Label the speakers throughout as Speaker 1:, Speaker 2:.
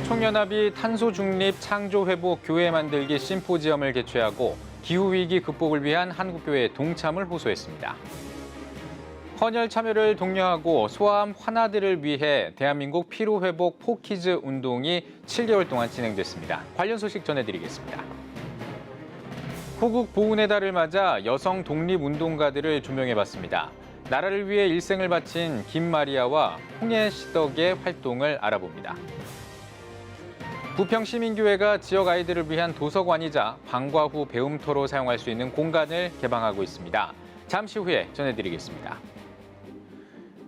Speaker 1: 총연합이 탄소 중립 창조 회복 교회 만들기 심포지엄을 개최하고 기후위기 극복을 위한 한국교회의 동참을 호소했습니다. 헌혈 참여를 독려하고 소아암 환아들을 위해 대한민국 피로회복 4키즈 운동이 7개월 동안 진행됐습니다. 관련 소식 전해드리겠습니다. 호국 보훈의 달을 맞아 여성 독립운동가들을 조명해봤습니다. 나라를 위해 일생을 바친 김마리아와 홍해시덕의 활동을 알아봅니다. 부평시민교회가 지역 아이들을 위한 도서관이자 방과 후 배움터로 사용할 수 있는 공간을 개방하고 있습니다. 잠시 후에 전해드리겠습니다.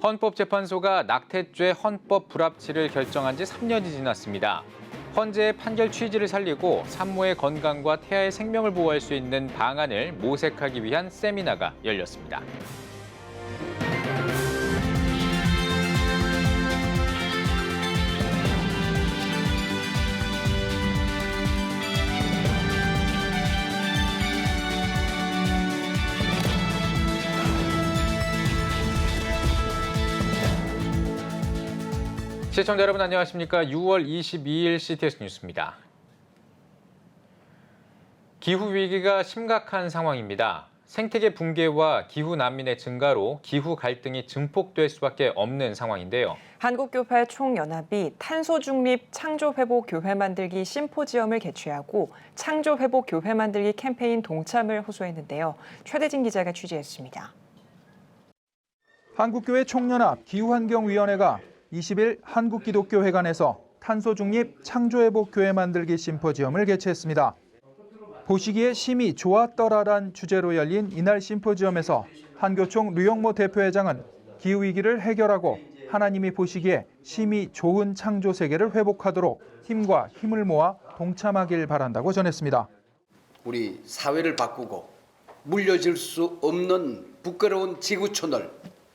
Speaker 1: 헌법재판소가 낙태죄 헌법 불합치를 결정한 지 3년이 지났습니다. 헌재의 판결 취지를 살리고 산모의 건강과 태아의 생명을 보호할 수 있는 방안을 모색하기 위한 세미나가 열렸습니다. 시청자 여러분 안녕하십니까? 6월 22일 CTS 뉴스입니다. 기후위기가 심각한 상황입니다. 생태계 붕괴와 기후 난민의 증가로 기후 갈등이 증폭될 수밖에 없는 상황인데요.
Speaker 2: 한국교회 총연합이 탄소중립 창조회복교회 만들기 심포지엄을 개최하고 창조회복교회 만들기 캠페인 동참을 호소했는데요. 최대진 기자가 취재했습니다.
Speaker 3: 한국교회 총연합 기후환경위원회가 20일 한국기독교회관에서 탄소중립 창조회복교회 만들기 심포지엄을 개최했습니다. 보시기에 심이 좋았더라란 주제로 열린 이날 심포지엄에서 한교총 류영모 대표회장은 기후위기를 해결하고 하나님이 보시기에 심이 좋은 창조세계를 회복하도록 힘과 힘을 모아 동참하길 바란다고 전했습니다.
Speaker 4: 우리 사회를 바꾸고 물려줄 수 없는 부끄러운 지구촌을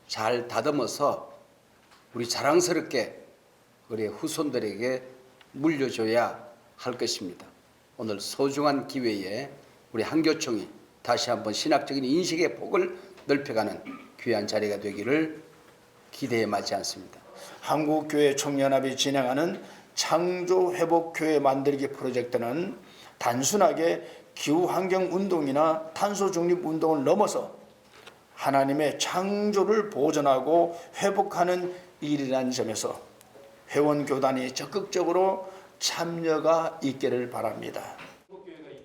Speaker 4: 잘 다듬어서 우리 자랑스럽게 우리 후손들에게 물려줘야 할 것입니다. 오늘 소중한 기회에 우리 한교총이 다시 한번 신학적인 인식의 폭을 넓혀가는 귀한 자리가 되기를 기대해 마지 않습니다.
Speaker 5: 한국교회 총연합이 진행하는 창조회복교회 만들기 프로젝트는 단순하게 기후환경운동이나 탄소중립운동을 넘어서 하나님의 창조를 보존하고 회복하는 일이라는 점에서 회원교단이 적극적으로 참여가 있기를 바랍니다.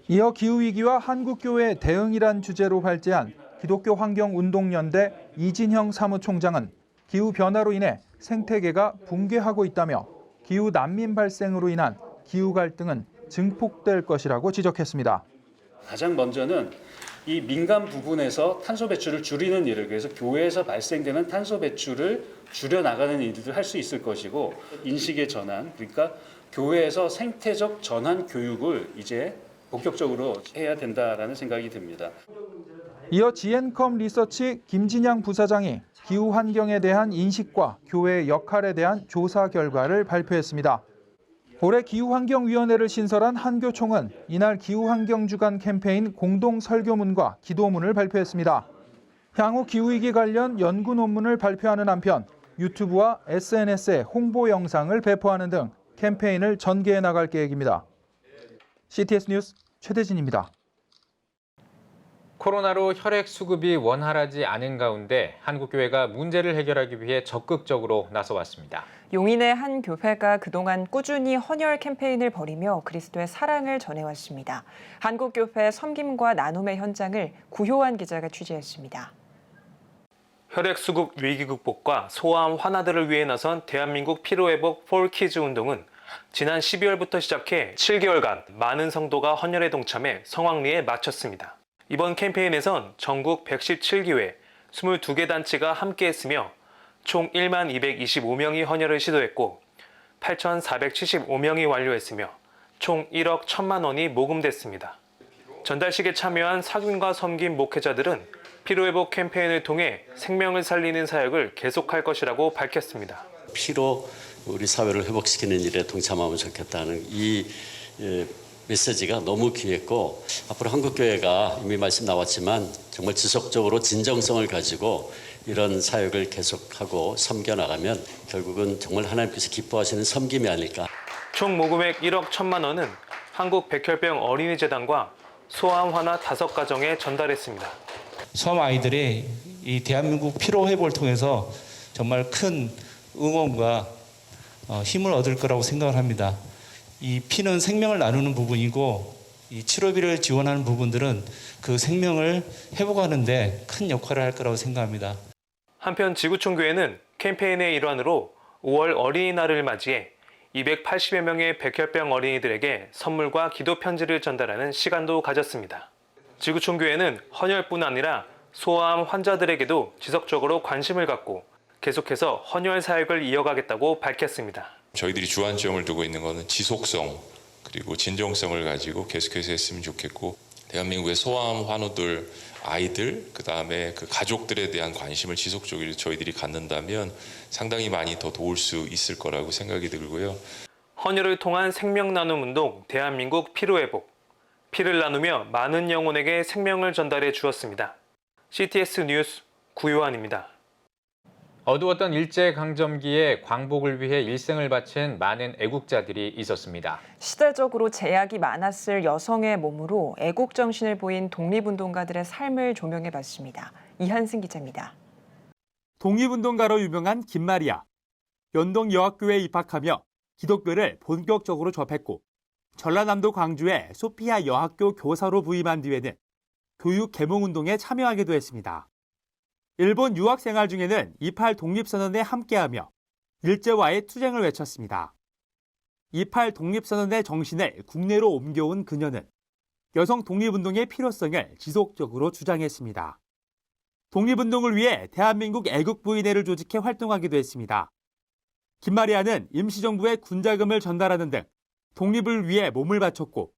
Speaker 3: 이어 기후위기와 한국교회의 대응이란 주제로 발제한 기독교 환경운동연대 이진형 사무총장은 기후변화로 인해 생태계가 붕괴하고 있다며 기후 난민 발생으로 인한 기후 갈등은 증폭될 것이라고 지적했습니다.
Speaker 6: 가장 먼저는 이 민간 부분에서 탄소 배출을 줄이는 일을, 그래서 교회에서 발생되는 탄소 배출을 줄여나가는 일들을 할 수 있을 것이고, 인식의 전환, 그러니까 교회에서 생태적 전환 교육을 이제 본격적으로 해야 된다라는 생각이 듭니다.
Speaker 3: 이어 지앤컴 리서치 김진양 부사장이 기후 환경에 대한 인식과 교회의 역할에 대한 조사 결과를 발표했습니다. 올해 기후환경위원회를 신설한 한교총은 이날 기후환경주간 캠페인 공동설교문과 기도문을 발표했습니다. 향후 기후위기 관련 연구 논문을 발표하는 한편 유튜브와 SNS에 홍보 영상을 배포하는 등 캠페인을 전개해 나갈 계획입니다. CTS 뉴스 최대진입니다.
Speaker 1: 코로나로 혈액 수급이 원활하지 않은 가운데 한국교회가 문제를 해결하기 위해 적극적으로 나서왔습니다.
Speaker 2: 용인의 한 교회가 그동안 꾸준히 헌혈 캠페인을 벌이며 그리스도의 사랑을 전해왔습니다. 한국교회 섬김과 나눔의 현장을 구효환 기자가 취재했습니다.
Speaker 7: 혈액 수급 위기 극복과 소아암 환아들을 위해 나선 대한민국 피로회복 4키즈 운동은 지난 12월부터 시작해 7개월간 많은 성도가 헌혈에 동참해 성황리에 마쳤습니다. 이번 캠페인에선 전국 117교회, 22개 단체가 함께했으며 총 1만 225명이 헌혈을 시도했고 8,475명이 완료했으며 총 1억 1천만 원이 모금됐습니다. 전달식에 참여한 사균과 섬김 목회자들은 피로회복 캠페인을 통해 생명을 살리는 사역을 계속할 것이라고 밝혔습니다.
Speaker 8: 피로 우리 사회를 회복시키는 일에 동참하면 좋겠다는 이 메시지가 너무 귀했고, 앞으로 한국교회가 이미 말씀 나왔지만 정말 지속적으로 진정성을 가지고 이런 사역을 계속하고 섬겨나가면 결국은 정말 하나님께서 기뻐하시는 섬김이 아닐까.
Speaker 7: 총 모금액 1억 1천만 원은 한국 백혈병 어린이재단과 소아암 환아 5가정에 전달했습니다.
Speaker 9: 섬 아이들이 이 대한민국 피로회복을 통해서 정말 큰 응원과 힘을 얻을 거라고 생각을 합니다. 이 피는 생명을 나누는 부분이고 이 치료비를 지원하는 부분들은 그 생명을 회복하는 데 큰 역할을 할 거라고 생각합니다.
Speaker 7: 한편 지구촌교회는 캠페인의 일환으로 5월 어린이날을 맞이해 280여 명의 백혈병 어린이들에게 선물과 기도 편지를 전달하는 시간도 가졌습니다. 지구촌교회는 헌혈뿐 아니라 소아암 환자들에게도 지속적으로 관심을 갖고 계속해서 헌혈 사역을 이어가겠다고 밝혔습니다.
Speaker 10: 저희들이 주안점을 두고 있는 것은 지속성 그리고 진정성을 가지고 계속해서 했으면 좋겠고, 대한민국의 소아암 환우들, 아이들, 그다음에 그 가족들에 대한 관심을 지속적으로 저희들이 갖는다면 상당히 많이 더 도울 수 있을 거라고 생각이 들고요.
Speaker 7: 헌혈을 통한 생명 나눔 운동 대한민국 피로회복. 피를 나누며 많은 영혼에게 생명을 전달해 주었습니다. CTS 뉴스 구요한입니다.
Speaker 1: 어두웠던 일제강점기에 광복을 위해 일생을 바친 많은 애국자들이 있었습니다.
Speaker 2: 시대적으로 제약이 많았을 여성의 몸으로 애국 정신을 보인 독립운동가들의 삶을 조명해봤습니다. 이한승 기자입니다.
Speaker 11: 독립운동가로 유명한 김마리아. 연동여학교에 입학하며 기독교를 본격적으로 접했고 전라남도 광주의 소피아 여학교 교사로 부임한 뒤에는 교육 계몽운동에 참여하기도 했습니다. 일본 유학 생활 중에는 28 독립선언에 함께하며 일제와의 투쟁을 외쳤습니다. 28 독립선언의 정신을 국내로 옮겨온 그녀는 여성 독립운동의 필요성을 지속적으로 주장했습니다. 독립운동을 위해 대한민국 애국부인회를 조직해 활동하기도 했습니다. 김마리아는 임시정부에 군자금을 전달하는 등 독립을 위해 몸을 바쳤고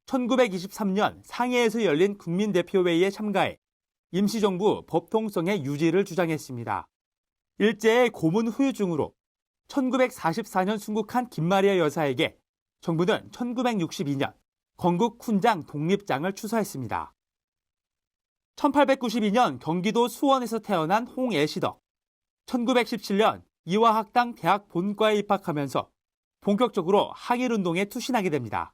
Speaker 11: 1923년 상해에서 열린 국민대표회의에 참가해 임시정부 법통성의 유지를 주장했습니다. 일제의 고문 후유증으로 1944년 순국한 김마리아 여사에게 정부는 1962년 건국 훈장 독립장을 추서했습니다. 1892년 경기도 수원에서 태어난 홍애시덕. 1917년 이화학당 대학 본과에 입학하면서 본격적으로 항일운동에 투신하게 됩니다.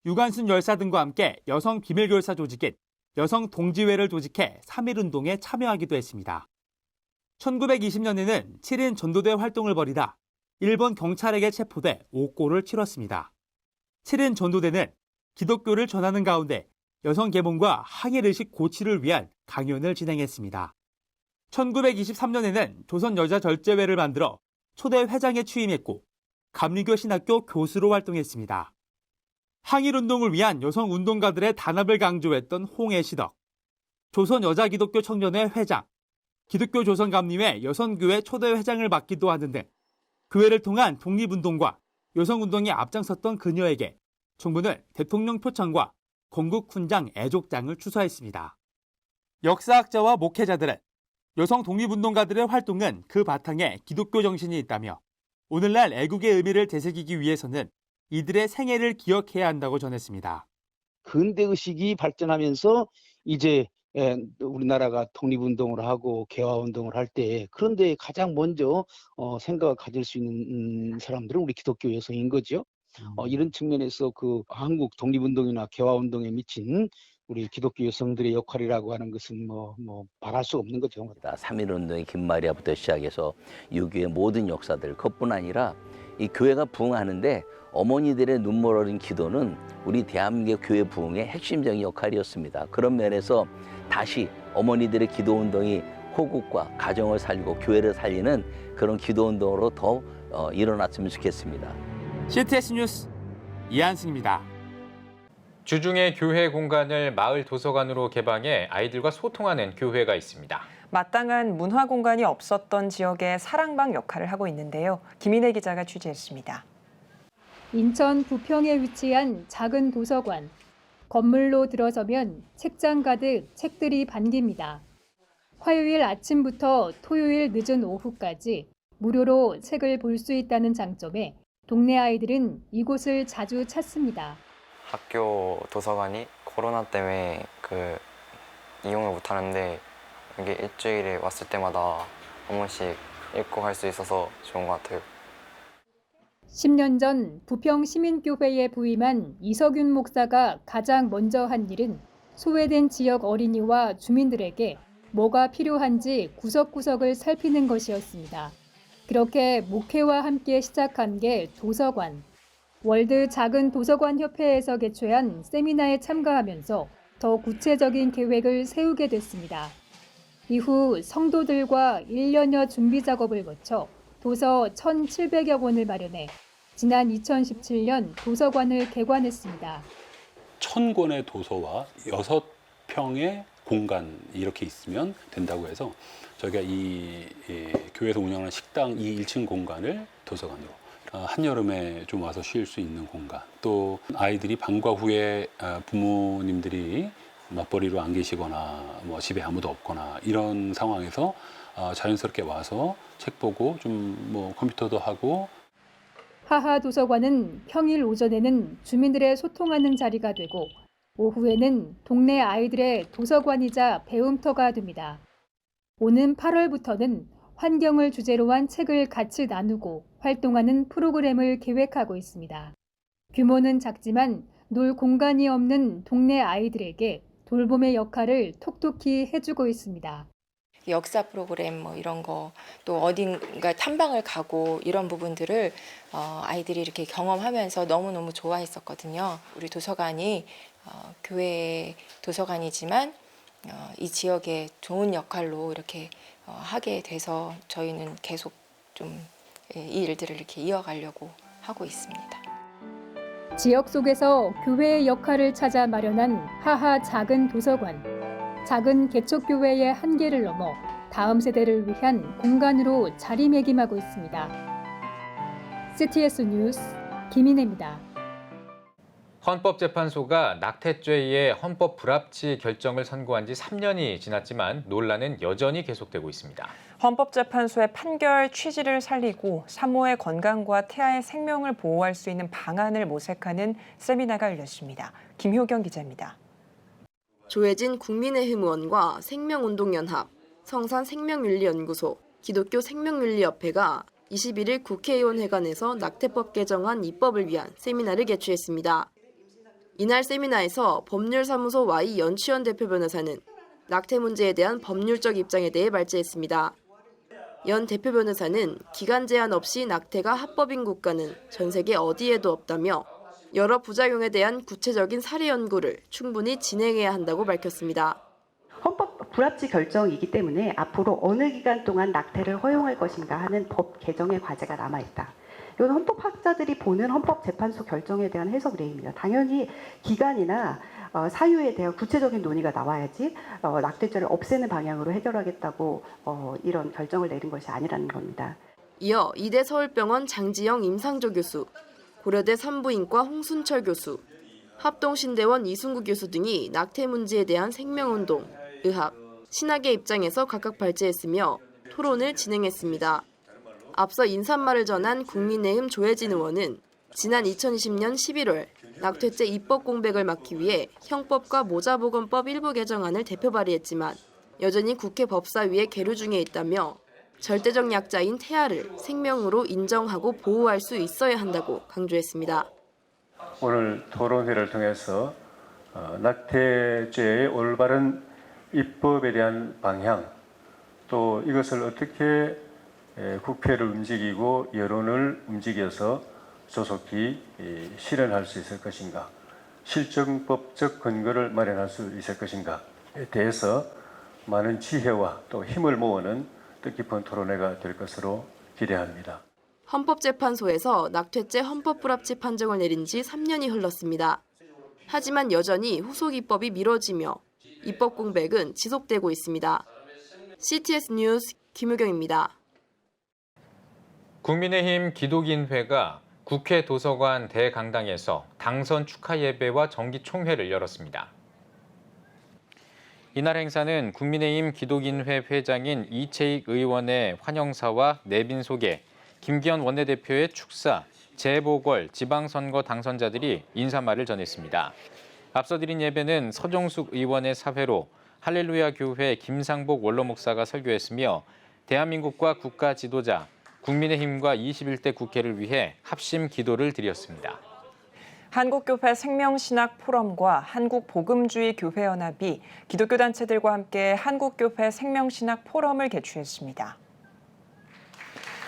Speaker 11: 유관순 열사 등과 함께 여성 비밀교사 조직인 여성 동지회를 조직해 3.1운동에 참여하기도 했습니다. 1920년에는 7인 전도대 활동을 벌이다 일본 경찰에게 체포돼 옥고를 치렀습니다. 7인 전도대는 기독교를 전하는 가운데 여성 계몽과 항일의식 고취를 위한 강연을 진행했습니다. 1923년에는 조선여자절제회를 만들어 초대 회장에 취임했고 감리교 신학교 교수로 활동했습니다. 항일운동을 위한 여성운동가들의 단합을 강조했던 홍애시덕, 조선여자기독교 청년회 회장, 기독교 조선감리회 여성교회 초대 회장을 맡기도 하는 등 교회를 통한 독립운동과 여성운동에 앞장섰던 그녀에게 정부는 대통령 표창과 건국훈장 애족장을 추서했습니다. 역사학자와 목회자들은 여성 독립운동가들의 활동은 그 바탕에 기독교 정신이 있다며 오늘날 애국의 의미를 되새기기 위해서는 이들의 생애를 기억해야 한다고 전했습니다.
Speaker 12: 근대의식이 발전하면서 이제 우리나라가 독립운동을 하고 개화운동을 할 때 그런데 가장 먼저 생각을 가질 수 있는 사람들은 우리 기독교 여성인 거죠. 이런 측면에서 그 한국 독립운동이나 개화운동에 미친 우리 기독교 여성들의 역할이라고 하는 것은 말할 수 없는 거죠.
Speaker 13: 3.1운동의 김마리아부터 시작해서 6.25의 모든 역사들 그것뿐 아니라 이 교회가 부흥하는데 어머니들의 눈물 어린 기도는 우리 대한민국 교회 부흥의 핵심적인 역할이었습니다. 그런 면에서 다시 어머니들의 기도운동이 호국과 가정을 살리고 교회를 살리는 그런 기도운동으로 더 일어났으면 좋겠습니다.
Speaker 11: CTS 뉴스 이한승입니다.
Speaker 1: 주중에 교회 공간을 마을 도서관으로 개방해 아이들과 소통하는 교회가 있습니다.
Speaker 2: 마땅한 문화 공간이 없었던 지역의 사랑방 역할을 하고 있는데요. 김인혜 기자가 취재했습니다.
Speaker 14: 인천 부평에 위치한 작은 도서관. 건물로 들어서면 책장 가득 책들이 반깁니다. 화요일 아침부터 토요일 늦은 오후까지 무료로 책을 볼 수 있다는 장점에 동네 아이들은 이곳을 자주 찾습니다.
Speaker 15: 학교 도서관이 코로나 때문에 이용을 못 하는데 이게 일주일에 왔을 때마다 한 번씩 읽고 갈 수 있어서 좋은 것 같아요.
Speaker 14: 10년 전 부평 시민교회에 부임한 이석윤 목사가 가장 먼저 한 일은 소외된 지역 어린이와 주민들에게 뭐가 필요한지 구석구석을 살피는 것이었습니다. 그렇게 목회와 함께 시작한 게 도서관. 월드 작은 도서관 협회에서 개최한 세미나에 참가하면서 더 구체적인 계획을 세우게 됐습니다. 이후 성도들과 1년여 준비 작업을 거쳐 도서 1,700여 권을 마련해 지난 2017년 도서관을 개관했습니다.
Speaker 16: 1,000권의 도서와 6평의 공간 이렇게 있으면 된다고 해서 저희가 이 교회에서 운영하는 식당 이 1층 공간을 도서관으로 한여름에 좀 와서 쉴 수 있는 공간, 또 아이들이 방과 후에 부모님들이 맞벌이로 안 계시거나 뭐 집에 아무도 없거나 이런 상황에서 자연스럽게 와서 책 보고 좀 뭐 컴퓨터도 하고.
Speaker 14: 하하 도서관은 평일 오전에는 주민들의 소통하는 자리가 되고 오후에는 동네 아이들의 도서관이자 배움터가 됩니다. 오는 8월부터는 환경을 주제로 한 책을 같이 나누고 활동하는 프로그램을 계획하고 있습니다. 규모는 작지만 놀 공간이 없는 동네 아이들에게 돌봄의 역할을 톡톡히 해주고 있습니다.
Speaker 17: 역사 프로그램 뭐 이런 거, 또 어딘가 탐방을 가고 이런 부분들을 아이들이 이렇게 경험하면서 너무너무 좋아했었거든요. 우리 도서관이 교회 도서관이지만 이 지역에 좋은 역할로 이렇게 하게 돼서 저희는 계속 좀 이 일들을 이렇게 이어가려고 하고 있습니다.
Speaker 14: 지역 속에서 교회의 역할을 찾아 마련한 하하 작은 도서관. 작은 개척교회의 한계를 넘어 다음 세대를 위한 공간으로 자리매김하고 있습니다. CTS 뉴스 김인혜입니다.
Speaker 1: 헌법재판소가 낙태죄의 헌법 불합치 결정을 선고한 지 3년이 지났지만 논란은 여전히 계속되고 있습니다.
Speaker 2: 헌법재판소의 판결 취지를 살리고 산모의 건강과 태아의 생명을 보호할 수 있는 방안을 모색하는 세미나가 열렸습니다. 김효경 기자입니다.
Speaker 18: 조혜진 국민의힘 의원과 생명운동연합, 성산생명윤리연구소, 기독교 생명윤리협회가 21일 국회의원회관에서 낙태법 개정안 입법을 위한 세미나를 개최했습니다. 이날 세미나에서 법률사무소 Y 연치현 대표 변호사는 낙태 문제에 대한 법률적 입장에 대해 말제했습니다. 연 대표 변호사는 기간 제한 없이 낙태가 합법인 국가는 전 세계 어디에도 없다며 여러 부작용에 대한 구체적인 사례 연구를 충분히 진행해야 한다고 밝혔습니다.
Speaker 19: 헌법 불합치 결정이기 때문에 앞으로 어느 기간 동안 낙태를 허용할 것인가 하는 법 개정의 과제가 남아있다. 이건 헌법학자들이 보는 헌법재판소 결정에 대한 해석 내용입니다. 당연히 기간이나 사유에 대한 구체적인 논의가 나와야지 낙태죄를 없애는 방향으로 해결하겠다고 이런 결정을 내린 것이 아니라는 겁니다.
Speaker 18: 이어 이대 서울병원 장지영 임상조 교수, 고려대 산부인과 홍순철 교수, 합동신대원 이순구 교수 등이 낙태 문제에 대한 생명운동, 의학, 신학의 입장에서 각각 발제했으며 토론을 진행했습니다. 앞서 인사말을 전한 국민의힘 조혜진 의원은 지난 2020년 11월 낙태죄 입법 공백을 막기 위해 형법과 모자보건법 일부 개정안을 대표 발의했지만 여전히 국회 법사위에 계류 중에 있다며 절대적 약자인 태아를 생명으로 인정하고 보호할 수 있어야 한다고 강조했습니다.
Speaker 20: 오늘 토론회를 통해서 낙태죄의 올바른 입법에 대한 방향, 또 이것을 어떻게 국회를 움직이고 여론을 움직여서 조속히 실현할 수 있을 것인가, 실정법적 근거를 마련할 수 있을 것인가에 대해서 많은 지혜와 또 힘을 모으는 뜻깊은 토론회가 될 것으로 기대합니다.
Speaker 18: 헌법재판소에서 낙태죄 헌법 불합치 판정을 내린 지 3년이 흘렀습니다. 하지만 여전히 후속 입법이 미뤄지며 입법 공백은 지속되고 있습니다. CTS 뉴스 김효경입니다.
Speaker 1: 국민의힘 기독인회가 국회 도서관 대강당에서 당선 축하 예배와 정기 총회를 열었습니다. 이날 행사는 국민의힘 기독인회 회장인 이채익 의원의 환영사와 내빈 소개, 김기현 원내대표의 축사, 재보궐, 지방선거 당선자들이 인사말을 전했습니다. 앞서 드린 예배는 서정숙 의원의 사회로 할렐루야 교회 김상복 원로 목사가 설교했으며 대한민국과 국가 지도자, 국민의힘과 21대 국회를 위해 합심 기도를 드렸습니다.
Speaker 2: 한국교회 생명신학포럼과 한국복음주의교회연합이 기독교 단체들과 함께 한국교회 생명신학포럼을 개최했습니다.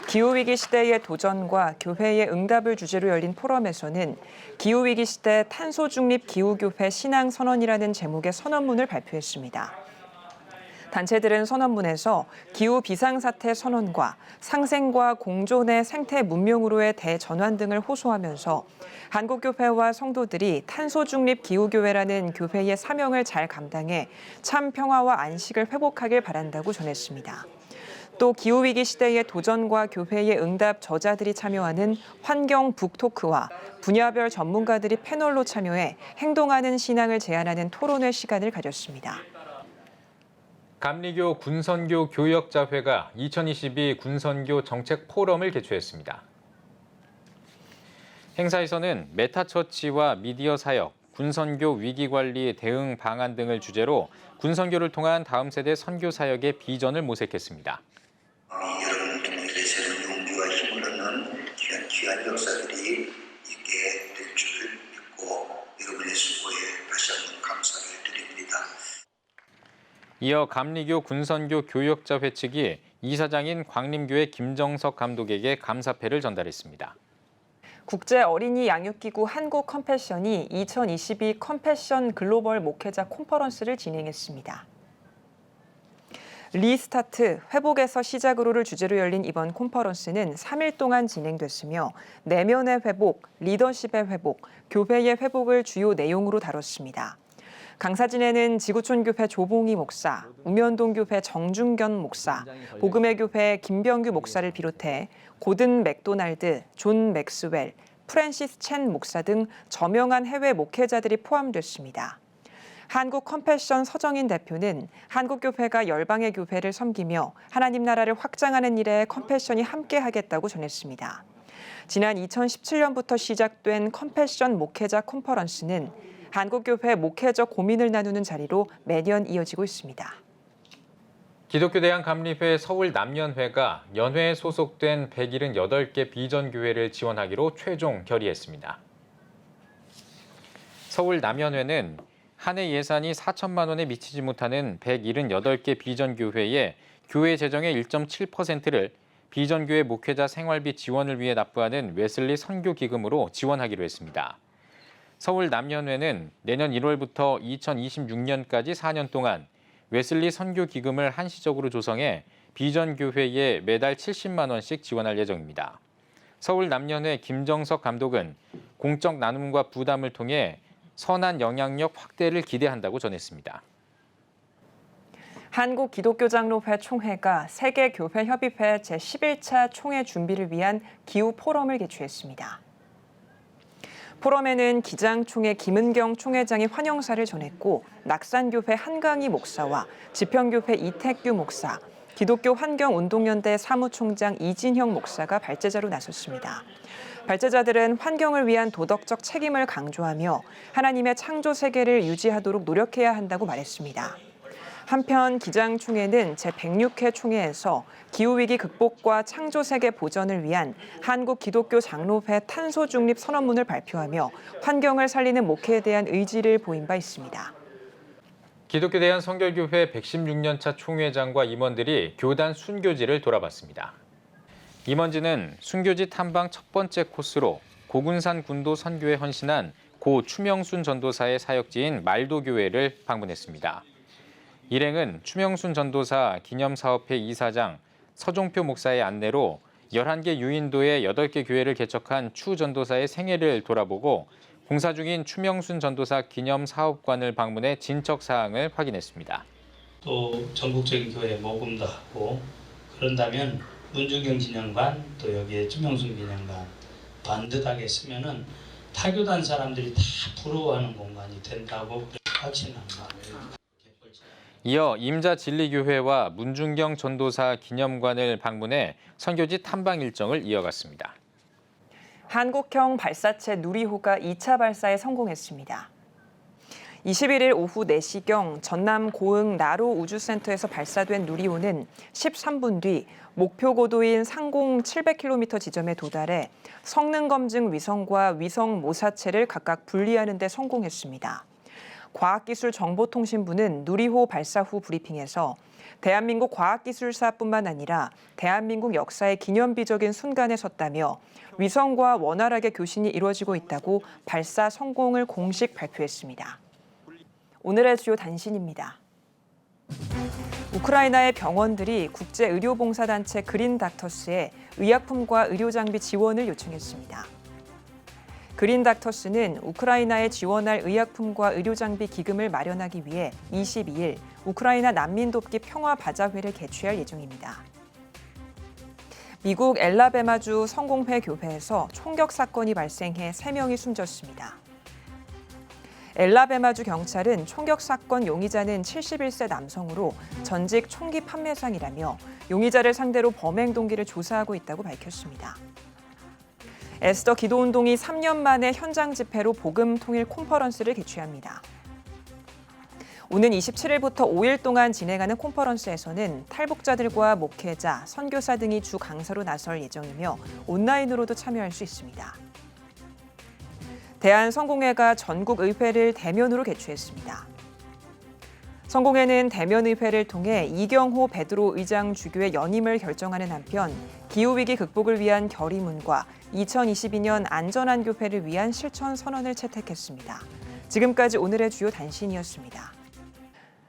Speaker 2: 기후위기 시대의 도전과 교회의 응답을 주제로 열린 포럼에서는 기후위기 시대 탄소중립 기후교회 신앙선언이라는 제목의 선언문을 발표했습니다. 단체들은 선언문에서 기후 비상사태 선언과 상생과 공존의 생태 문명으로의 대전환 등을 호소하면서 한국교회와 성도들이 탄소중립 기후교회라는 교회의 사명을 잘 감당해 참 평화와 안식을 회복하길 바란다고 전했습니다. 또 기후위기 시대의 도전과 교회의 응답 저자들이 참여하는 환경 북토크와 분야별 전문가들이 패널로 참여해 행동하는 신앙을 제안하는 토론회 시간을 가졌습니다.
Speaker 1: 감리교 군선교 교역자회가 2022 군선교 정책 포럼을 개최했습니다. 행사에서는 메타처치와 미디어 사역, 군선교 위기관리 대응 방안 등을 주제로 군선교를 통한 다음 세대 선교 사역의 비전을 모색했습니다.
Speaker 21: 여러분 동일의 새로운 용기와 힘을 얻는 귀한 역사들이 있게 될 줄 믿고 여러분의 수고에 다시 한번 감사를 드립니다.
Speaker 1: 이어 감리교 군선교 교역자회 측이 이사장인 광림교회 김정석 감독에게 감사패를 전달했습니다.
Speaker 2: 국제 어린이 양육기구 한국컴패션이 2022 컴패션 글로벌 목회자 컨퍼런스를 진행했습니다. 리스타트, 회복에서 시작으로를 주제로 열린 이번 컨퍼런스는 3일 동안 진행됐으며 내면의 회복, 리더십의 회복, 교회의 회복을 주요 내용으로 다뤘습니다. 강사진에는 지구촌교회 조봉희 목사, 우면동교회 정중견 목사, 복음의 교회 김병규 목사를 비롯해 고든 맥도날드, 존 맥스웰, 프랜시스 첸 목사 등 저명한 해외 목회자들이 포함됐습니다. 한국 컴패션 서정인 대표는 한국교회가 열방의 교회를 섬기며 하나님 나라를 확장하는 일에 컴패션이 함께하겠다고 전했습니다. 지난 2017년부터 시작된 컴패션 목회자 컨퍼런스는 한국교회 목회적 고민을 나누는 자리로 매년 이어지고 있습니다.
Speaker 1: 기독교대한감리회 서울남연회가 연회에 소속된 178개 비전교회를 지원하기로 최종 결의했습니다. 서울남연회는 한 해 예산이 4천만 원에 미치지 못하는 178개 비전교회에 교회 재정의 1.7%를 비전교회 목회자 생활비 지원을 위해 납부하는 웨슬리 선교기금으로 지원하기로 했습니다. 서울남연회는 내년 1월부터 2026년까지 4년 동안 웨슬리 선교기금을 한시적으로 조성해 비전교회에 매달 70만 원씩 지원할 예정입니다. 서울남연회 김정석 감독은 공적 나눔과 부담을 통해 선한 영향력 확대를 기대한다고 전했습니다.
Speaker 2: 한국기독교장로회 총회가 세계교회협의회 제11차 총회 준비를 위한 기후 포럼을 개최했습니다. 포럼에는 기장총회 김은경 총회장이 환영사를 전했고 낙산교회 한강희 목사와 지평교회 이택규 목사, 기독교 환경운동연대 사무총장 이진형 목사가 발제자로 나섰습니다. 발제자들은 환경을 위한 도덕적 책임을 강조하며 하나님의 창조 세계를 유지하도록 노력해야 한다고 말했습니다. 한편 기장총회는 제106회 총회에서 기후위기 극복과 창조 세계 보전을 위한 한국기독교장로회 탄소중립 선언문을 발표하며 환경을 살리는 목회에 대한 의지를 보인 바 있습니다.
Speaker 1: 기독교대한성결교회 116년차 총회장과 임원들이 교단 순교지를 돌아봤습니다. 임원진은 순교지 탐방 첫 번째 코스로 고군산 군도 선교에 헌신한 고 추명순 전도사의 사역지인 말도교회를 방문했습니다. 일행은 추명순 전도사 기념사업회 이사장 서종표 목사의 안내로 11개 유인도의 8개 교회를 개척한 추 전도사의 생애를 돌아보고 공사 중인 추명순 전도사 기념사업관을 방문해 진척 사항을 확인했습니다.
Speaker 22: 또 전국적인 교회 모금도 하고 그런다면 문중경 기념관 또 여기에 추명순 기념관 반듯하게 쓰면은 타교단 사람들이 다 부러워하는 공간이 된다고 확신하는 바입니다.
Speaker 1: 이어 임자진리교회와 문중경 전도사 기념관을 방문해 선교지 탐방 일정을 이어갔습니다.
Speaker 2: 한국형 발사체 누리호가 2차 발사에 성공했습니다. 21일 오후 4시경 전남 고흥 나로 우주센터에서 발사된 누리호는 13분 뒤 목표 고도인 상공 700km 지점에 도달해 성능 검증 위성과 위성 모사체를 각각 분리하는 데 성공했습니다. 과학기술정보통신부는 누리호 발사 후 브리핑에서 대한민국 과학기술사뿐만 아니라 대한민국 역사의 기념비적인 순간에 섰다며 위성과 원활하게 교신이 이루어지고 있다고 발사 성공을 공식 발표했습니다. 오늘의 주요 단신입니다. 우크라이나의 병원들이 국제의료봉사단체 그린닥터스에 의약품과 의료장비 지원을 요청했습니다. 그린닥터스는 우크라이나에 지원할 의약품과 의료장비 기금을 마련하기 위해 22일 우크라이나 난민 돕기 평화바자회를 개최할 예정입니다. 미국 엘라베마주 성공회 교회에서 총격 사건이 발생해 3명이 숨졌습니다. 엘라베마주 경찰은 총격 사건 용의자는 71세 남성으로 전직 총기 판매상이라며 용의자를 상대로 범행 동기를 조사하고 있다고 밝혔습니다. 에스더 기도운동이 3년 만에 현장 집회로 복음 통일 콘퍼런스를 개최합니다. 오는 27일부터 5일 동안 진행하는 콘퍼런스에서는 탈북자들과 목회자, 선교사 등이 주 강사로 나설 예정이며 온라인으로도 참여할 수 있습니다. 대한성공회가 전국의회를 대면으로 개최했습니다. 성공회는 대면의회를 통해 이경호 베드로 의장 주교의 연임을 결정하는 한편 기후위기 극복을 위한 결의문과 2022년 안전한 교회를 위한 실천 선언을 채택했습니다. 지금까지 오늘의 주요 단신이었습니다.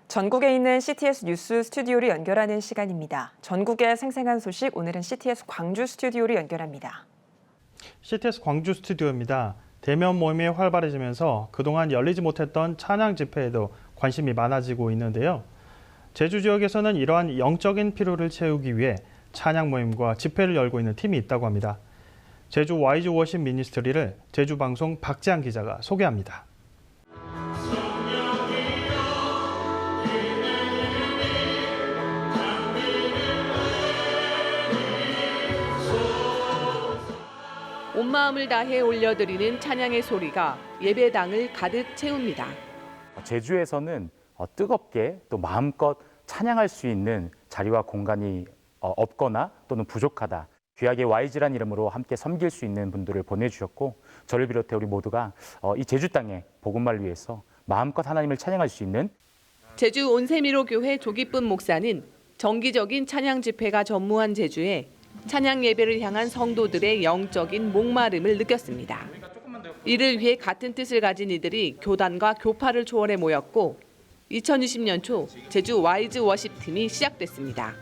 Speaker 2: 전국에 있는 CTS 뉴스 스튜디오를 연결하는 시간입니다. 전국의 생생한 소식, 오늘은 CTS 광주 스튜디오를 연결합니다.
Speaker 4: CTS 광주 스튜디오입니다. 대면 모임이 활발해지면서 그동안 열리지 못했던 찬양 집회에도 관심이 많아지고 있는데요. 제주 지역에서는 이러한 영적인 피로를 채우기 위해 찬양 모임과 집회를 열고 있는 팀이 있다고 합니다. 제주 와이즈 워십 미니스트리를 제주방송 박지한 기자가 소개합니다.
Speaker 5: 온 마음을 다해 올려드리는 찬양의 소리가 예배당을 가득 채웁니다.
Speaker 23: 제주에서는 뜨겁게 또 마음껏 찬양할 수 있는 자리와 공간이 없거나 또는 부족하다. 귀하게 YG란 이름으로 함께 섬길 수 있는 분들을 보내주셨고 저를 비롯해 우리 모두가 이 제주 땅에 복음을 위해서 마음껏 하나님을 찬양할 수 있는
Speaker 5: 제주 온세미로 교회 조기쁨 목사는 정기적인 찬양 집회가 전무한 제주에 찬양 예배를 향한 성도들의 영적인 목마름을 느꼈습니다. 이를 위해 같은 뜻을 가진 이들이 교단과 교파를 초월해 모였고 2020년 초 제주 와이즈 워십팀이 시작됐습니다.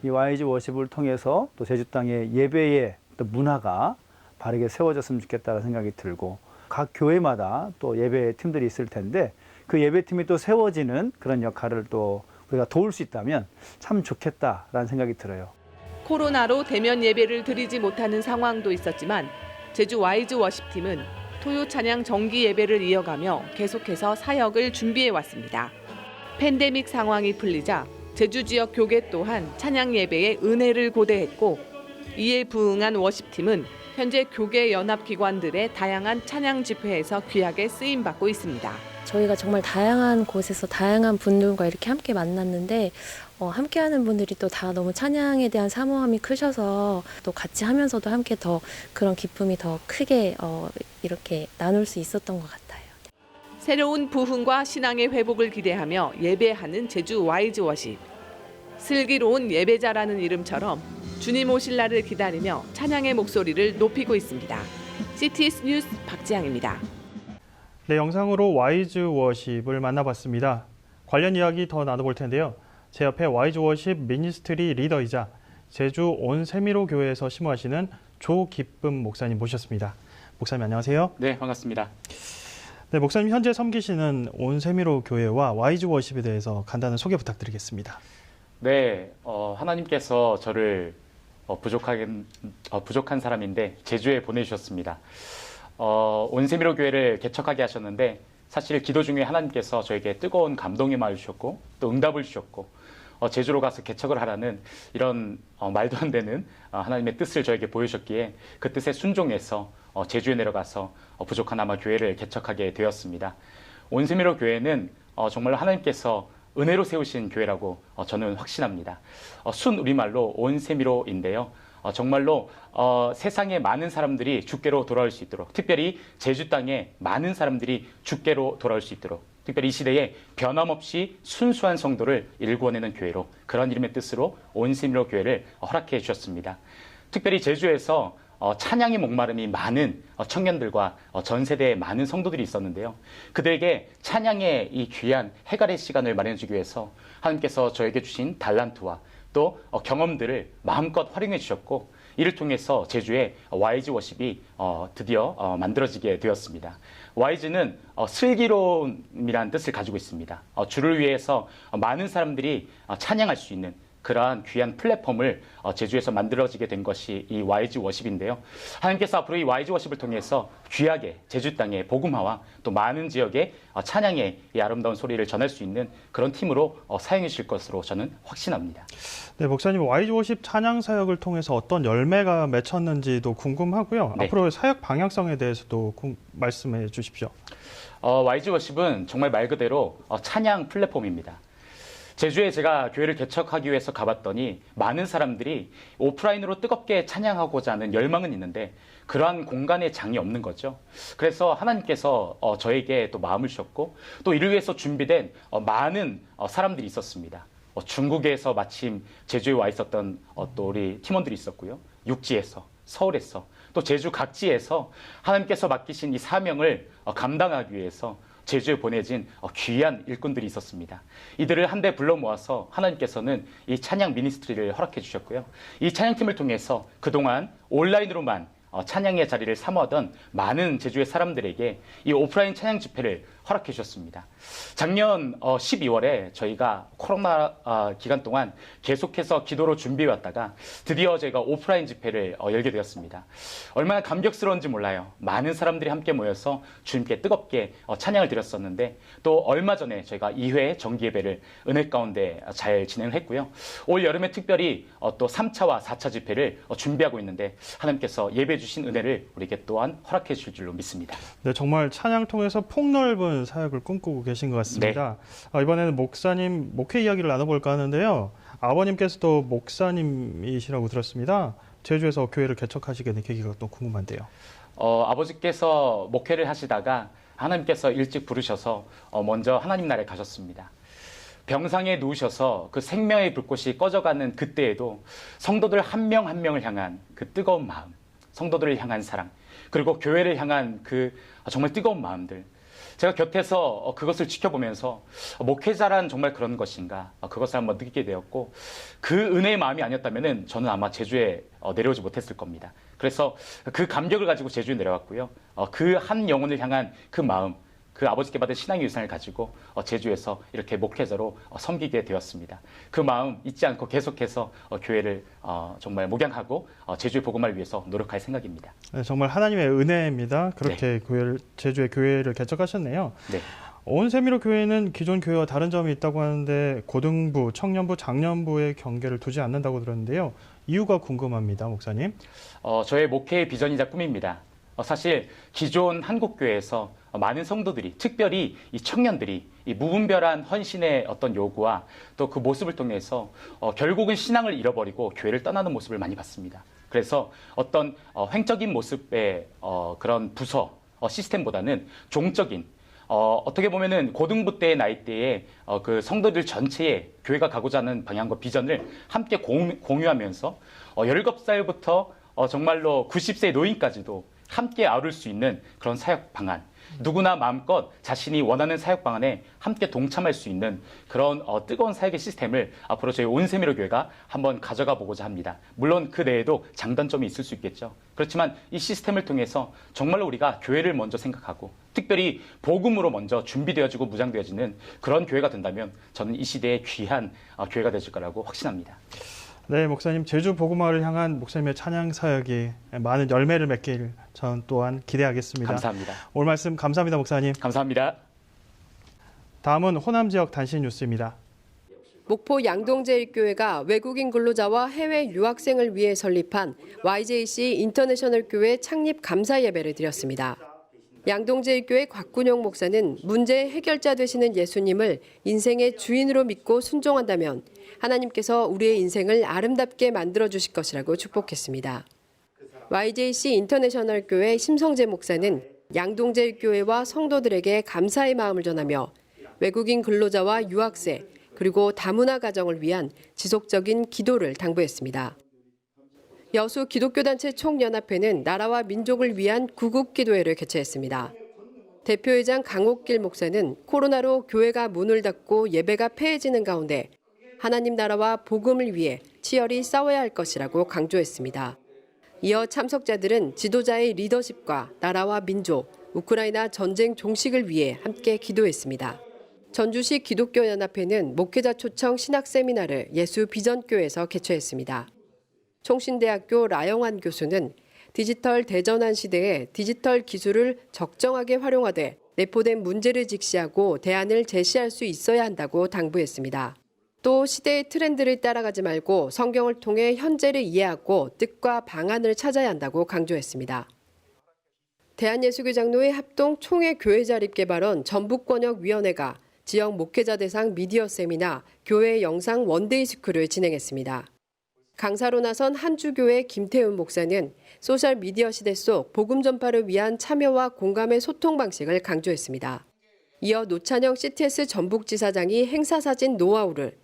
Speaker 24: 이 YG 워십을 통해서 또 제주 땅의 예배의 또 문화가 바르게 세워졌으면 좋겠다는 생각이 들고 각 교회마다 또 예배 팀들이 있을 텐데 그 예배팀이 또 세워지는 그런 역할을 또 우리가 도울 수 있다면 참 좋겠다라는 생각이 들어요.
Speaker 5: 코로나로 대면 예배를 드리지 못하는 상황도 있었지만 제주 와이즈 워십팀은 토요 찬양 정기 예배를 이어가며 계속해서 사역을 준비해 왔습니다. 팬데믹 상황이 풀리자 제주 지역 교계 또한 찬양 예배에 은혜를 고대했고 이에 부응한 워십팀은 현재 교계 연합기관들의 다양한 찬양 집회에서 귀하게 쓰임받고 있습니다.
Speaker 25: 저희가 정말 다양한 곳에서 다양한 분들과 이렇게 함께 만났는데 함께하는 분들이 또 다 너무 찬양에 대한 사모함이 크셔서 또 같이 하면서도 함께 더 그런 기쁨이 더 크게 이렇게 나눌 수 있었던 것 같아요.
Speaker 5: 새로운 부흥과 신앙의 회복을 기대하며 예배하는 제주 와이즈 워십. 슬기로운 예배자라는 이름처럼 주님 오실 날을 기다리며 찬양의 목소리를 높이고 있습니다. CTS 뉴스 박지향입니다.
Speaker 4: 네, 영상으로 와이즈 워십을 만나봤습니다. 관련 이야기 더 나눠볼 텐데요. 제 옆에 와이즈 워십 미니스트리 리더이자 제주 온세미로 교회에서 심호하시는 조기쁨 목사님 모셨습니다. 목사님 안녕하세요.
Speaker 26: 네, 반갑습니다.
Speaker 4: 네, 목사님 현재 섬기시는 온세미로 교회와 와이즈 워십에 대해서 간단한 소개 부탁드리겠습니다.
Speaker 26: 네, 하나님께서 저를 부족한 사람인데 제주에 보내주셨습니다. 온세미로 교회를 개척하게 하셨는데 사실 기도 중에 하나님께서 저에게 뜨거운 감동의 말을 주셨고 또 응답을 주셨고 제주로 가서 개척을 하라는 이런 말도 안 되는 하나님의 뜻을 저에게 보여주셨기에 그 뜻에 순종해서 제주에 내려가서 부족한 아마 교회를 개척하게 되었습니다. 온세미로 교회는 정말로 하나님께서 은혜로 세우신 교회라고 저는 확신합니다. 순 우리말로 온세미로인데요. 정말로 세상에 많은 사람들이 주께로 돌아올 수 있도록, 특별히 제주 땅에 많은 사람들이 주께로 돌아올 수 있도록, 특별히 이 시대에 변함없이 순수한 성도를 일구어내는 교회로, 그런 이름의 뜻으로 온세미로 교회를 허락해 주셨습니다. 특별히 제주에서 찬양의 목마름이 많은 청년들과 전 세대의 많은 성도들이 있었는데요. 그들에게 찬양의 이 귀한 해갈의 시간을 마련해 주기 위해서 하나님께서 저에게 주신 달란트와 또 경험들을 마음껏 활용해 주셨고, 이를 통해서 제주에 YG 워십이 드디어 만들어지게 되었습니다. YG는 슬기로움이라는 뜻을 가지고 있습니다. 주를 위해서 많은 사람들이 찬양할 수 있는 그러한 귀한 플랫폼을 제주에서 만들어지게 된 것이 이 YG 워십인데요. 하나님께서 앞으로 이 YG 워십을 통해서 귀하게 제주 땅의 복음화와 또 많은 지역에 찬양의 이 아름다운 소리를 전할 수 있는 그런 팀으로 사용해 주실 것으로 저는 확신합니다.
Speaker 4: 네, 목사님, YG 워십 찬양 사역을 통해서 어떤 열매가 맺혔는지도 궁금하고요.
Speaker 26: 네.
Speaker 4: 앞으로 사역 방향성에 대해서도 말씀해 주십시오.
Speaker 26: YG 워십은 정말 말 그대로 찬양 플랫폼입니다. 제주에 제가 교회를 개척하기 위해서 가봤더니 많은 사람들이 오프라인으로 뜨겁게 찬양하고자 하는 열망은 있는데 그러한 공간에 장이 없는 거죠. 그래서 하나님께서 저에게 또 마음을 주셨고, 또 이를 위해서 준비된 많은 사람들이 있었습니다. 중국에서 마침 제주에 와 있었던 또 우리 팀원들이 있었고요. 육지에서, 서울에서, 또 제주 각지에서 하나님께서 맡기신 이 사명을 감당하기 위해서 제주에 보내진 귀한 일꾼들이 있었습니다. 이들을 한데 불러 모아서 하나님께서는 이 찬양 미니스트리를 허락해 주셨고요. 이 찬양팀을 통해서 그동안 온라인으로만 찬양의 자리를 사모하던 많은 제주의 사람들에게 이 오프라인 찬양 집회를 허락해 주셨습니다. 작년 12월에 저희가 코로나 기간 동안 계속해서 기도로 준비해 왔다가 드디어 저희가 오프라인 집회를 열게 되었습니다. 얼마나 감격스러운지 몰라요. 많은 사람들이 함께 모여서 주님께 뜨겁게 찬양을 드렸었는데, 또 얼마 전에 저희가 2회 정기 예배를 은혜 가운데 잘 진행을 했고요. 올 여름에 특별히 또 3차와 4차 집회를 준비하고 있는데 하나님께서 예배 주신 은혜를 우리에게 또한 허락해 주실 줄로 믿습니다.
Speaker 4: 네, 정말 찬양 통해서 폭넓은 사역을 꿈꾸고 계신 것 같습니다. 네. 이번에는 목사님 목회 이야기를 나눠볼까 하는데요. 아버님께서도 목사님이시라고 들었습니다. 제주에서 교회를 개척하시게 된 계기가 또 궁금한데요.
Speaker 26: 아버지께서 목회를 하시다가 하나님께서 일찍 부르셔서 먼저 하나님 나라에 가셨습니다. 병상에 누우셔서 그 생명의 불꽃이 꺼져가는 그때에도 성도들 한 명 한 명을 향한 그 뜨거운 마음, 성도들을 향한 사랑, 그리고 교회를 향한 그 정말 뜨거운 마음들, 제가 곁에서 그것을 지켜보면서 목회자란 정말 그런 것인가, 그것을 한번 느끼게 되었고, 그 은혜의 마음이 아니었다면 저는 아마 제주에 내려오지 못했을 겁니다. 그래서 그 감격을 가지고 제주에 내려왔고요. 그 한 영혼을 향한 그 마음, 그 아버지께 받은 신앙의 유산을 가지고 제주에서 이렇게 목회자로 섬기게 되었습니다. 그 마음 잊지 않고 계속해서 교회를 정말 목양하고 제주의 복음을 위해서 노력할 생각입니다.
Speaker 4: 네, 정말 하나님의 은혜입니다. 그렇게 네. 제주의 교회를 개척하셨네요.
Speaker 26: 네.
Speaker 4: 온세미로 교회는 기존 교회와 다른 점이 있다고 하는데 고등부, 청년부, 장년부의 경계를 두지 않는다고 들었는데요. 이유가 궁금합니다, 목사님.
Speaker 26: 저의 목회의 비전이자 꿈입니다. 사실 기존 한국교회에서 많은 성도들이, 특별히 이 청년들이 이 무분별한 헌신의 어떤 요구와 또 그 모습을 통해서 결국은 신앙을 잃어버리고 교회를 떠나는 모습을 많이 봤습니다. 그래서 어떤 횡적인 모습의 그런 부서 시스템보다는 종적인, 어떻게 보면은 고등부 때의 나이대에 그 성도들 전체의 교회가 가고자 하는 방향과 비전을 함께 공유하면서 17살부터 정말로 90세의 노인까지도 함께 아우를 수 있는 그런 사역 방안, 누구나 마음껏 자신이 원하는 사역 방안에 함께 동참할 수 있는 그런 뜨거운 사역의 시스템을 앞으로 저희 온세미로 교회가 한번 가져가 보고자 합니다. 물론 그 내에도 장단점이 있을 수 있겠죠. 그렇지만 이 시스템을 통해서 정말로 우리가 교회를 먼저 생각하고 특별히 복음으로 먼저 준비되어지고 무장되어지는 그런 교회가 된다면 저는 이 시대의 귀한 교회가 되실 거라고 확신합니다.
Speaker 4: 네, 목사님, 제주 복음화를 향한 목사님의 찬양 사역이 많은 열매를 맺길 전 또한 기대하겠습니다.
Speaker 26: 감사합니다.
Speaker 4: 오늘 말씀 감사합니다, 목사님.
Speaker 26: 감사합니다.
Speaker 4: 다음은 호남 지역 단신 뉴스입니다.
Speaker 3: 목포 양동제일교회가 외국인 근로자와 해외 유학생을 위해 설립한 YJC 인터내셔널 교회 창립 감사 예배를 드렸습니다. 양동제일교회 곽군용 목사는 문제의 해결자 되시는 예수님을 인생의 주인으로 믿고 순종한다면 하나님께서 우리의 인생을 아름답게 만들어 주실 것이라고 축복했습니다. YJC 인터내셔널 교회 심성재 목사는 양동제일교회와 성도들에게 감사의 마음을 전하며 외국인 근로자와 유학생 그리고 다문화 가정을 위한 지속적인 기도를 당부했습니다. 여수 기독교단체 총연합회는 나라와 민족을 위한 구국기도회를 개최했습니다. 대표회장 강옥길 목사는 코로나로 교회가 문을 닫고 예배가 폐해지는 가운데 하나님 나라와 복음을 위해 치열히 싸워야 할 것이라고 강조했습니다. 이어 참석자들은 지도자의 리더십과 나라와 민족, 우크라이나 전쟁 종식을 위해 함께 기도했습니다. 전주시 기독교연합회는 목회자 초청 신학 세미나를 예수 비전교에서 개최했습니다. 총신대학교 라영환 교수는 디지털 대전환 시대에 디지털 기술을 적정하게 활용하되 내포된 문제를 직시하고 대안을 제시할 수 있어야 한다고 당부했습니다. 또 시대의 트렌드를 따라가지 말고 성경을 통해 현재를 이해하고 뜻과 방안을 찾아야 한다고 강조했습니다. 대한예수교장로회 합동 총회 교회자립개발원 전북권역위원회가 지역 목회자 대상 미디어 세미나 교회 영상 원데이 스쿨을 진행했습니다. 강사로 나선 한주교회 김태훈 목사는 소셜미디어 시대 속 복음 전파를 위한 참여와 공감의 소통 방식을 강조했습니다. 이어 노찬영 CTS 전북지사장이 행사사진 노하우를,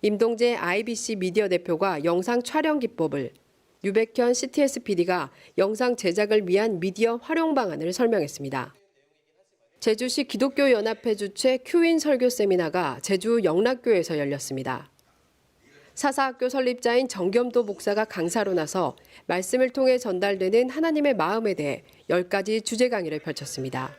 Speaker 3: 임동재 IBC 미디어 대표가 영상 촬영 기법을, 유백현 CTS PD가 영상 제작을 위한 미디어 활용 방안을 설명했습니다. 제주시 기독교연합회 주최 큐인 설교 세미나가 제주 영락교에서 열렸습니다. 사사학교 설립자인 정겸도 목사가 강사로 나서 말씀을 통해 전달되는 하나님의 마음에 대해 10가지 주제 강의를 펼쳤습니다.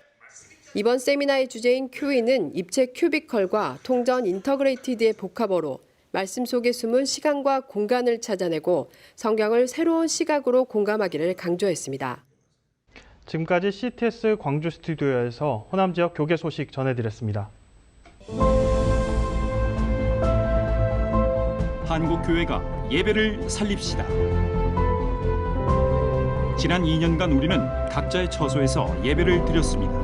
Speaker 3: 이번 세미나의 주제인 큐인은 입체 큐비컬과 통전 인터그레이티드의 복합어로 말씀 속에 숨은 시간과 공간을 찾아내고 성경을 새로운 시각으로 공감하기를 강조했습니다.
Speaker 4: 지금까지 CTS 광주 스튜디오에서 호남 지역 교계 소식 전해드렸습니다.
Speaker 6: 한국교회가 예배를 살립시다. 지난 2년간 우리는 각자의 처소에서 예배를 드렸습니다.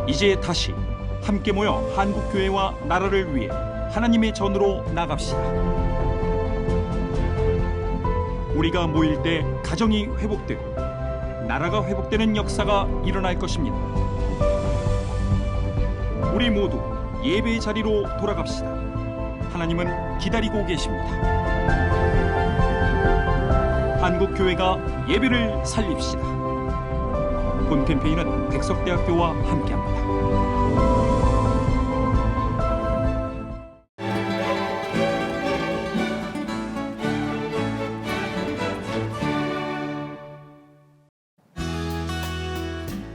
Speaker 6: 이제 다시 함께 모여 한국교회와 나라를 위해 하나님의 전으로 나갑시다. 우리가 모일 때 가정이 회복되고 나라가 회복되는 역사가 일어날 것입니다. 우리 모두 예배의 자리로 돌아갑시다. 하나님은 기다리고 계십니다. 한국교회가 예배를 살립시다. 본 캠페인은 백석대학교와 함께합니다.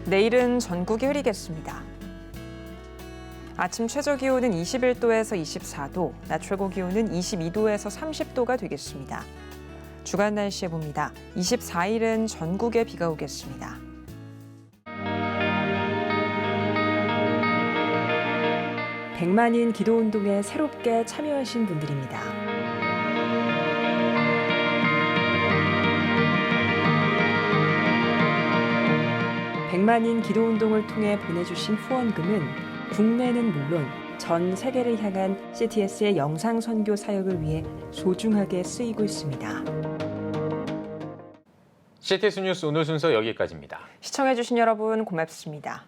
Speaker 2: 내일은 전국이 흐리겠습니다. 아침 최저 기온은 21도에서 24도, 낮 최고 기온은 22도에서 30도가 되겠습니다. 주간 날씨 봅니다. 24일은 전국에 비가 오겠습니다. 백만인 기도운동에 새롭게 참여하신 분들입니다. 백만인 기도운동을 통해 보내주신 후원금은 국내는 물론 전 세계를 향한 CTS의 영상 선교 사역을 위해 소중하게 쓰이고 있습니다.
Speaker 1: CTS 뉴스 오늘 순서 여기까지입니다.
Speaker 2: 시청해주신 여러분 고맙습니다.